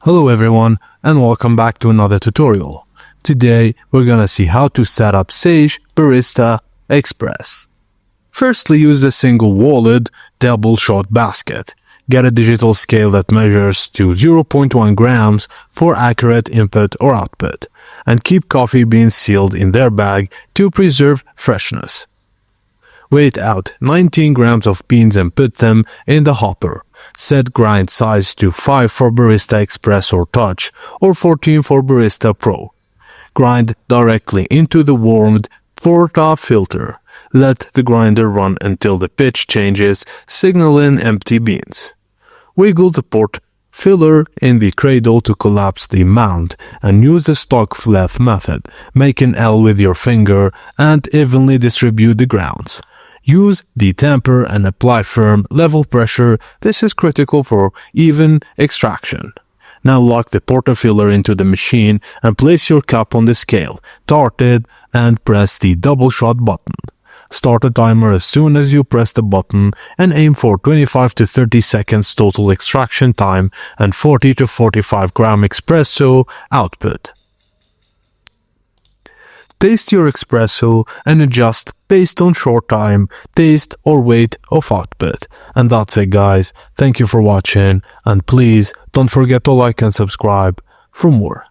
Hello everyone and welcome back to another tutorial. Today we're gonna see how to set up Sage Barista Express. Firstly, use a single-walled double shot basket. Get a digital scale that measures to 0.1 grams for accurate input or output, and keep coffee beans sealed in their bag to preserve freshness. Weigh out 19 grams of beans and put them in the hopper. Set grind size to 5 for Barista Express or Touch, or 14 for Barista Pro. Grind directly into the warmed portafilter. Let the grinder run until the pitch changes, signaling empty beans. Wiggle the port filler in the cradle to collapse the mount and use the stock flath method. Make an L with your finger and evenly distribute the grounds. Use the tamper and apply firm, level pressure. This is critical for even extraction. Now lock the portafilter into the machine and place your cup on the scale. Start it and press the double shot button. Start a timer as soon as you press the button and aim for 25 to 30 seconds total extraction time and 40 to 45 gram espresso output. Taste your espresso and adjust based on short time, taste or weight of output. And that's it guys. Thank you for watching and please don't forget to like and subscribe for more.